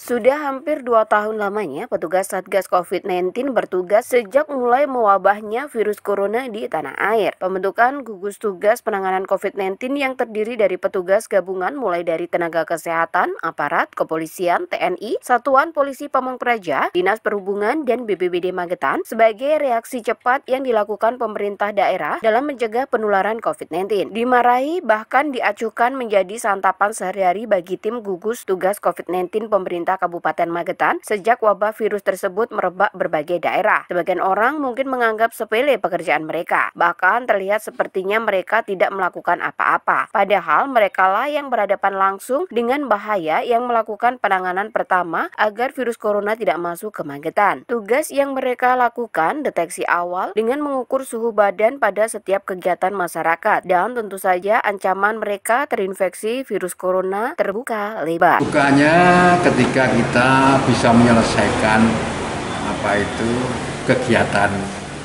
Sudah hampir 2 tahun lamanya petugas Satgas COVID-19 bertugas sejak mulai mewabahnya virus corona di tanah air. Pembentukan gugus tugas penanganan COVID-19 yang terdiri dari petugas gabungan mulai dari tenaga kesehatan, aparat, kepolisian, TNI, Satuan Polisi Pamong Praja, Dinas Perhubungan, dan BPBD Magetan sebagai reaksi cepat yang dilakukan pemerintah daerah dalam mencegah penularan COVID-19. Dimarahi bahkan diacuhkan menjadi santapan sehari-hari bagi tim gugus tugas COVID-19 pemerintah Kabupaten Magetan sejak wabah virus tersebut merebak berbagai daerah. Sebagian orang mungkin menganggap sepele pekerjaan mereka, bahkan terlihat sepertinya mereka tidak melakukan apa-apa. Padahal merekalah yang berhadapan langsung dengan bahaya yang melakukan penanganan pertama agar virus corona tidak masuk ke Magetan. Tugas yang mereka lakukan deteksi awal dengan mengukur suhu badan pada setiap kegiatan masyarakat, dan tentu saja ancaman mereka terinfeksi virus corona terbuka lebar. Dukanya ketika kita bisa menyelesaikan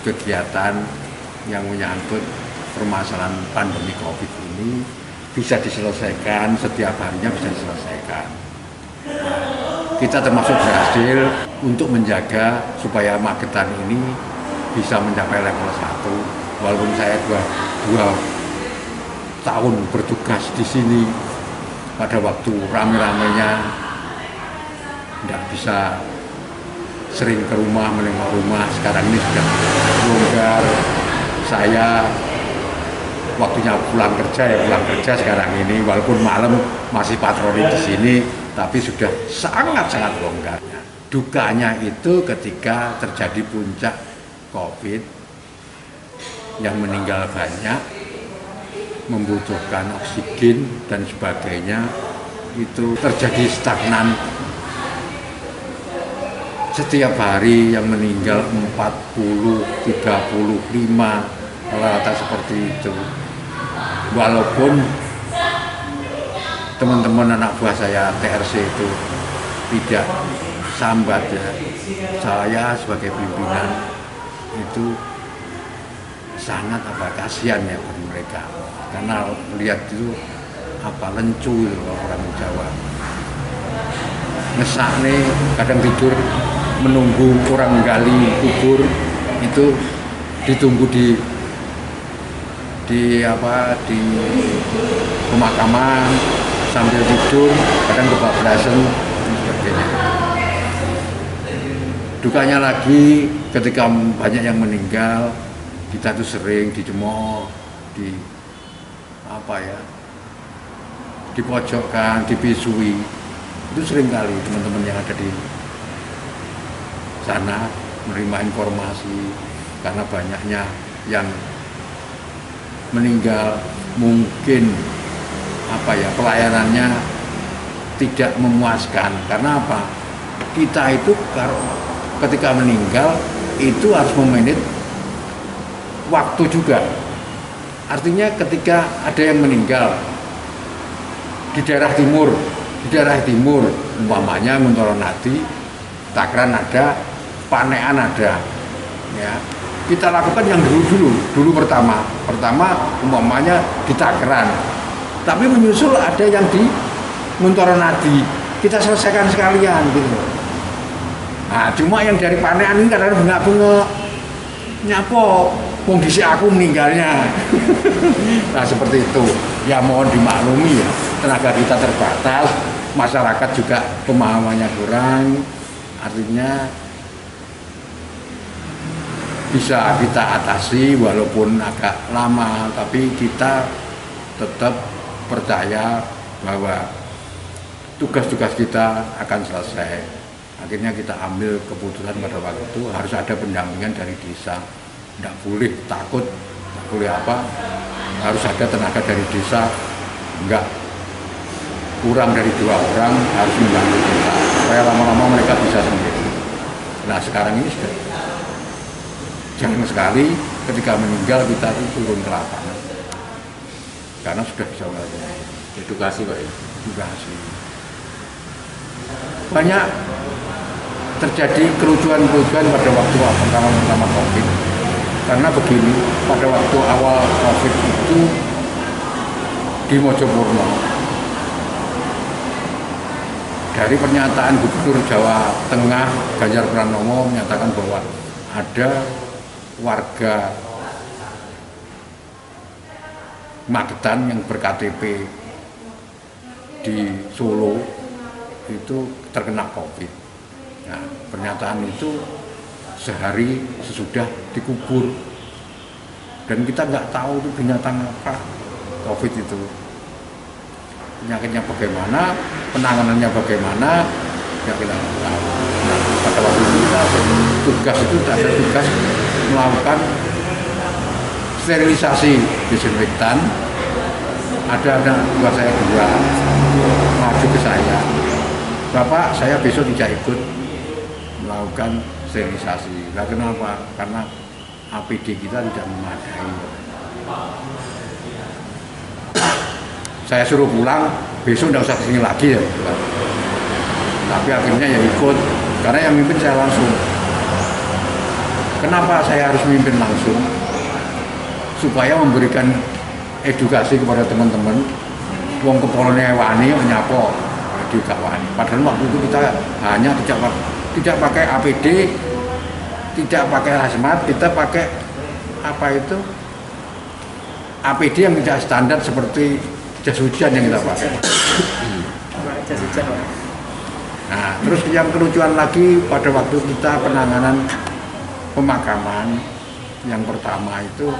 kegiatan yang menyangkut permasalahan pandemi COVID ini bisa diselesaikan, setiap harinya bisa diselesaikan. Kita termasuk berhasil untuk menjaga supaya Magetan ini bisa mencapai level 1. Walaupun saya dua tahun bertugas di sini, pada waktu rame-ramenya tidak bisa sering ke rumah, menengok rumah. Sekarang ini sudah longgar. Saya waktunya pulang kerja sekarang ini, walaupun malam masih patroli di sini, tapi sudah sangat-sangat longgar. Dukanya itu ketika terjadi puncak COVID yang meninggal banyak, membutuhkan oksigen dan sebagainya, itu terjadi stagnan. Setiap hari yang meninggal 40, 35, rata seperti itu. Walaupun teman-teman anak buah saya TRC itu tidak sambat ya, saya sebagai pimpinan itu sangat kasihan ya bagi mereka, karena lihat itu lencu itu orang Jawa, ngesak nih, kadang tidur menunggu orang gali kubur itu, ditunggu di pemakaman sambil tidur, kadang kebablasan dan sebagainya. Dukanya lagi ketika banyak yang meninggal, kita tuh sering dicemooh, dipojokkan, dipisui. Itu sering kali teman-teman yang ada di sana menerima informasi, karena banyaknya yang meninggal, mungkin pelayanannya tidak memuaskan. Karena apa? Kita itu ketika meninggal itu harus memanage waktu juga. Artinya ketika ada yang meninggal di daerah timur umpamanya Muntoronadi, Takran ada, Panean ada, ya kita lakukan yang dulu pertama umpamanya di Takran, tapi menyusul ada yang di Muntoronadi, kita selesaikan sekalian gitu. Nah, cuma yang dari Panean ini kadang bengak-bengok, nyapo kondisi aku meninggalnya. Nah seperti itu ya, mohon dimaklumi ya, tenaga kita terbatas, masyarakat juga pemahamannya kurang. Artinya bisa kita atasi walaupun agak lama, tapi kita tetap percaya bahwa tugas-tugas kita akan selesai. Akhirnya kita ambil keputusan pada waktu itu harus ada pendampingan dari desa. Tidak boleh takut, tidak boleh harus ada tenaga dari desa, enggak kurang dari 2 orang harus membantu kita supaya lama-lama mereka bisa sendiri. Nah sekarang ini sudah jarang sekali ketika meninggal kita itu turun ke lapangan, karena sudah bisa melakukan edukasi Pak ya? Edukasi. Banyak terjadi kerucuan-kerucuan pada waktu pertama COVID. Karena begini, pada waktu awal COVID itu di Mojopurno dari pernyataan Gubernur Jawa Tengah Ganjar Pranowo menyatakan bahwa ada warga Magetan yang ber-KTP di Solo itu terkena COVID. Nah, pernyataan itu sehari sesudah dikubur dan kita nggak tahu itu binatang apa COVID itu, penyakitnya bagaimana, penanganannya bagaimana, ya kita nggak tahu. Nah, pada waktu itu kita tugas itu ada tugas melakukan sterilisasi disinfektan. Ada anak buah saya dua maju ke saya, Bapak saya besok tidak ikut melakukan sterilisasi. Nah, kenapa? Karena APD kita tidak memadai. Saya suruh pulang, besok tidak usah kesini lagi ya. Tapi akhirnya ya ikut, karena yang mimpin saya langsung. Kenapa saya harus mimpin langsung? Supaya memberikan edukasi kepada teman-teman. Wong kepolone wani menyapo juga wani. Padahal waktu itu kita hanya tidak pakai APD, tidak pakai hazmat, kita pakai apa itu APD yang tidak standar seperti jas hujan yang kita pakai. Jas hujan. Nah, terus yang kelucuan lagi pada waktu kita penanganan pemakaman yang pertama itu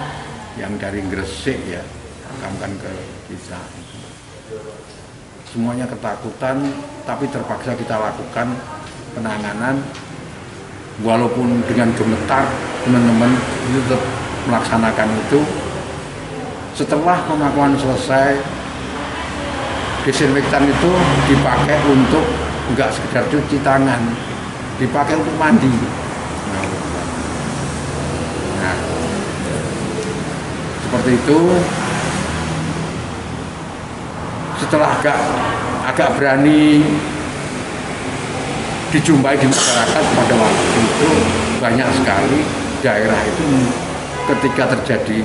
yang dari Gresik ya, makamkan ke kita. Semuanya ketakutan, tapi terpaksa kita lakukan penanganan walaupun dengan gemetar teman-teman itu tetap melaksanakan itu. Setelah pemakaman selesai, disinfektan itu dipakai untuk enggak sekedar cuci tangan, dipakai untuk mandi. Nah, seperti itu. Setelah agak berani dijumpai di masyarakat pada waktu itu, banyak sekali daerah itu ketika terjadi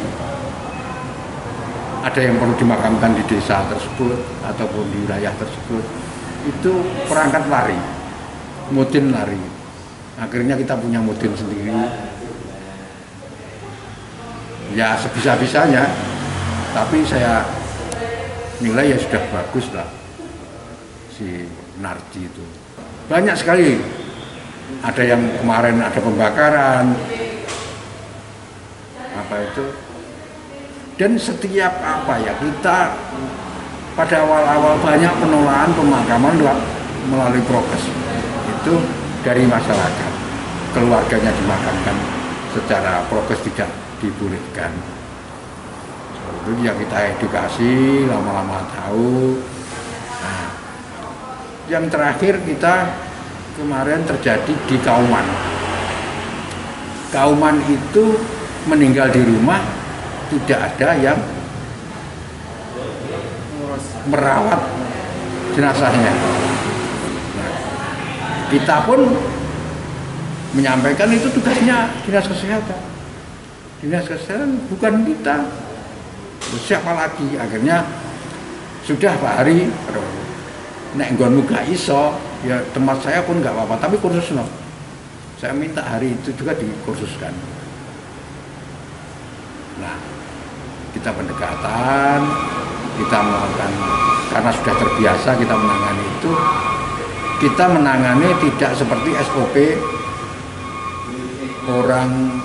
ada yang perlu dimakamkan di desa tersebut ataupun di wilayah tersebut, itu perangkat lari, mudin lari. Akhirnya kita punya mudin sendiri. Ya sebisa-bisanya, tapi saya nilai ya sudah bagus lah si Narji itu. Banyak sekali, ada yang kemarin ada pembakaran apa itu, dan setiap apa ya kita pada awal-awal banyak penolakan pemakaman melalui prokes itu dari masyarakat, keluarganya dimakamkan secara prokes tidak dibolehkan. Itu yang kita edukasi, lama-lama tahu. Nah, yang terakhir kita kemarin terjadi di Kauman. Kauman itu meninggal di rumah, tidak ada yang merawat jenazahnya. Nah, kita pun menyampaikan itu tugasnya dinas kesehatan. Dinas kesehatan bukan kita. Siapa lagi? Akhirnya sudah Pak Hari, nek nggonmu gak iso, ya tempat saya pun gak apa-apa, tapi kursus no. Saya minta hari itu juga dikursuskan. Nah, kita pendekatan, kita melakukan, karena sudah terbiasa kita menangani itu, kita menangani tidak seperti SOP orang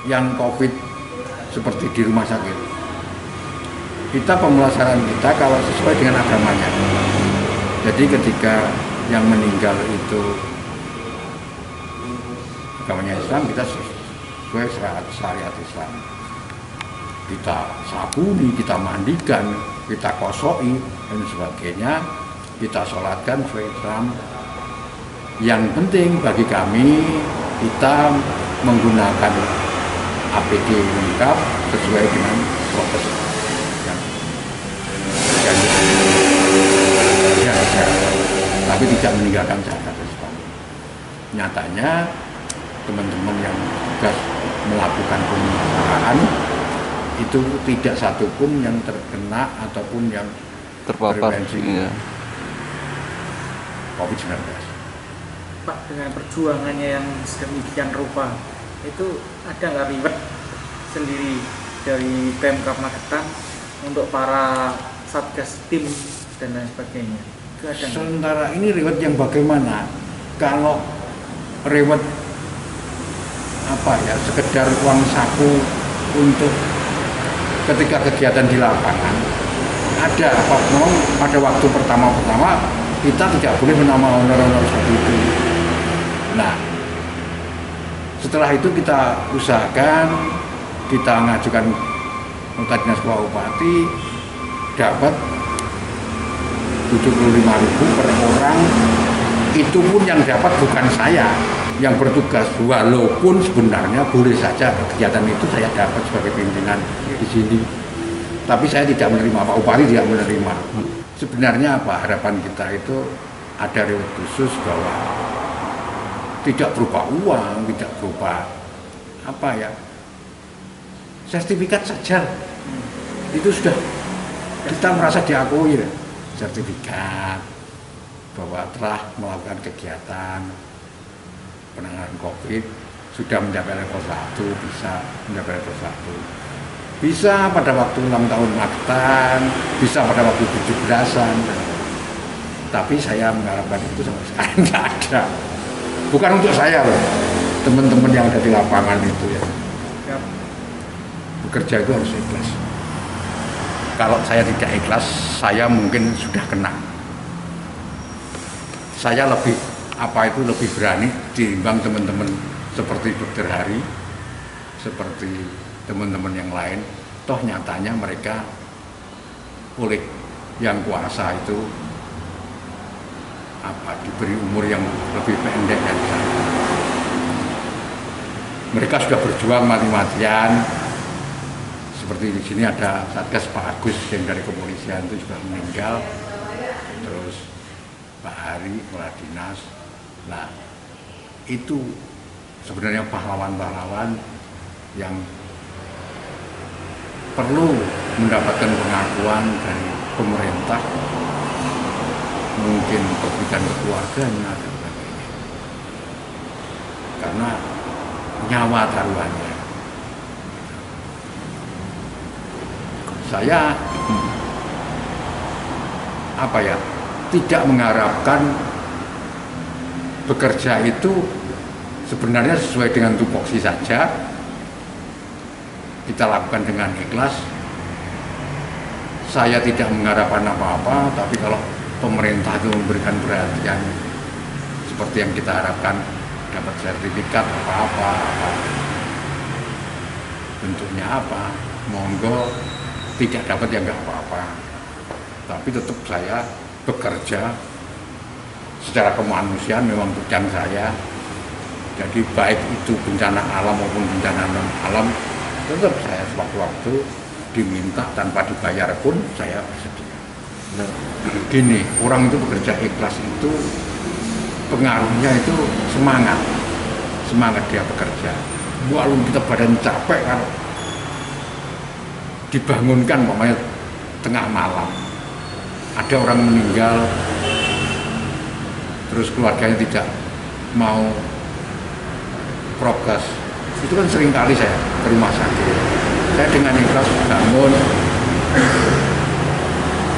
yang COVID seperti di rumah sakit. Kita pemulasaran kita kalau sesuai dengan agamanya. Jadi ketika yang meninggal itu agamanya Islam, kita sesuai syariat Islam. Kita sabuni, kita mandikan, kita kosoi dan sebagainya, kita sholatkan sesuai Islam. Yang penting bagi kami, kita menggunakan APD lengkap sesuai dengan prokes yang ada, tapi tidak meninggalkan zakat. Nyatanya teman-teman yang tugas melakukan pemulasaran itu tidak satupun yang terkena ataupun yang terpapar. Iya. COVID-19. Pak, dengan perjuangannya yang sedemikian rupa, itu ada nggak reward sendiri dari Pemkab Magetan untuk para satgas tim dan lain sebagainya? Itu ada nggak? Sementara ini reward yang bagaimana? Kalau reward sekedar uang saku untuk ketika kegiatan di lapangan ada apa memang pada waktu pertama kita tidak boleh menambah honor-honor seperti itu. Nah, setelah itu kita usahakan, kita mengajukan nota dinas Pak Bupati, dapat 75.000 per orang. Itu pun yang dapat bukan saya yang bertugas, walaupun sebenarnya boleh saja kegiatan itu saya dapat sebagai pimpinan di sini. Tapi saya tidak menerima, Pak Bupati tidak menerima. Sebenarnya apa harapan kita itu ada reward khusus bahwa tidak berupa uang, tidak berupa sertifikat saja. Itu sudah kita merasa diakui, sertifikat bahwa telah melakukan kegiatan penanganan COVID, sudah mencapai level 1, bisa mencapai level 1. Bisa pada waktu ulang tahun Magetan, bisa pada waktu 17-an. Tapi saya mengharapkan itu sama sekali nggak ada. Bukan untuk saya loh, teman-teman yang ada di lapangan itu ya. Bekerja itu harus ikhlas. Kalau saya tidak ikhlas, saya mungkin sudah kena. Saya lebih berani ditimbang teman-teman seperti Dokter Hari, seperti teman-teman yang lain. Toh nyatanya mereka oleh yang kuasa itu diberi umur yang lebih pendek dari saya. Mereka sudah berjuang mati-matian. Seperti di sini ada Satgas Pak Agus yang dari kepolisian itu juga meninggal. Terus Pak Hari, kepala dinas. Nah, itu sebenarnya pahlawan-pahlawan yang perlu mendapatkan pengakuan dari pemerintah, mungkin bidang keluarganya dan sebagainya. Karena nyawa taruhannya. Saya tidak mengharapkan bekerja itu sebenarnya sesuai dengan tupoksi saja. Kita lakukan dengan ikhlas. Saya tidak mengharapkan apa-apa, tapi kalau pemerintah itu memberikan perhatian seperti yang kita harapkan, dapat sertifikat apa bentuknya apa, monggo. Tidak dapat ya nggak apa-apa, tapi tetap saya bekerja secara kemanusiaan, memang bidang saya. Jadi baik itu bencana alam maupun bencana non alam, tetap saya sewaktu-waktu diminta tanpa dibayar pun saya bersedia. Gini, orang itu bekerja ikhlas itu pengaruhnya itu semangat dia bekerja. Walaupun kita badan capek kalau dibangunkan pokoknya tengah malam, ada orang meninggal, terus keluarganya tidak mau progres, itu kan sering kali saya ke rumah sakit. Saya dengan ikhlas bangun,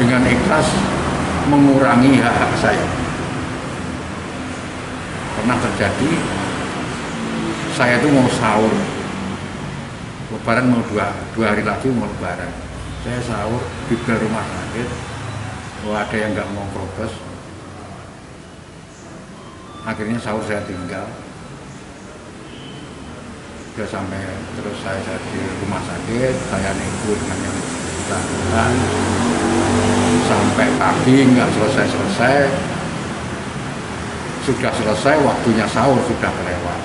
dengan ikhlas mengurangi hak-hak saya. Pernah terjadi, saya itu mau sahur, lebaran mau dua hari lagi mau lebaran. Saya sahur di bel rumah sakit, ada yang nggak mau progres. Akhirnya sahur saya tinggal. Sudah sampai terus saya di rumah sakit, saya nego dengan yang bersangkutan sampai pagi nggak selesai. Sudah selesai, waktunya sahur sudah kelewat.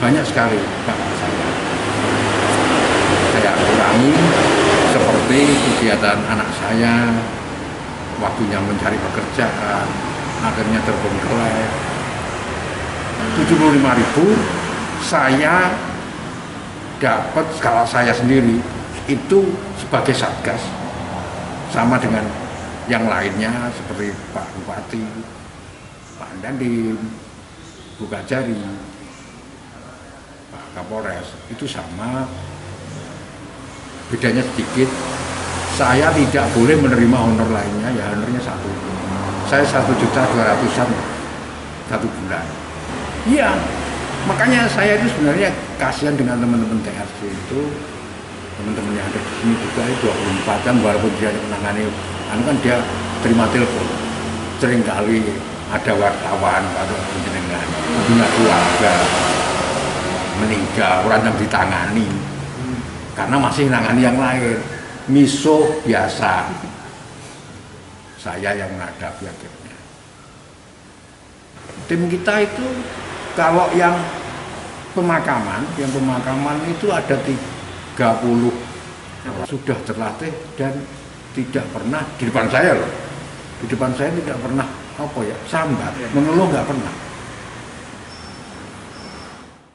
Banyak sekali saya kurangi, seperti kegiatan anak saya, waktunya mencari pekerjaan, akhirnya terbengkelai. 75.000 saya dapat, kalau saya sendiri itu sebagai satgas sama dengan Yang lainnya seperti Pak Bupati, Pak Dandim, Bu Kajari, Pak Kapolres, itu sama. Bedanya sedikit, saya tidak boleh menerima honor lainnya, ya honornya satu. Saya 1.200.000-an satu bulan. Iya, makanya saya itu sebenarnya kasihan dengan teman-teman TRC itu, teman-teman yang ada di sini juga itu 24 jam walaupun dia menangani, kan dia terima telepon. Seringkali ada wartawan atau jenengan punya keluarga meninggal, orang yang ditangani karena masih menangani yang lain. Miso biasa, saya yang menghadapi akhirnya. Tim kita itu kalau yang pemakaman itu ada 30 sudah terlatih dan tidak pernah di depan saya loh. Di depan saya tidak pernah sambat, mengeluh nggak pernah.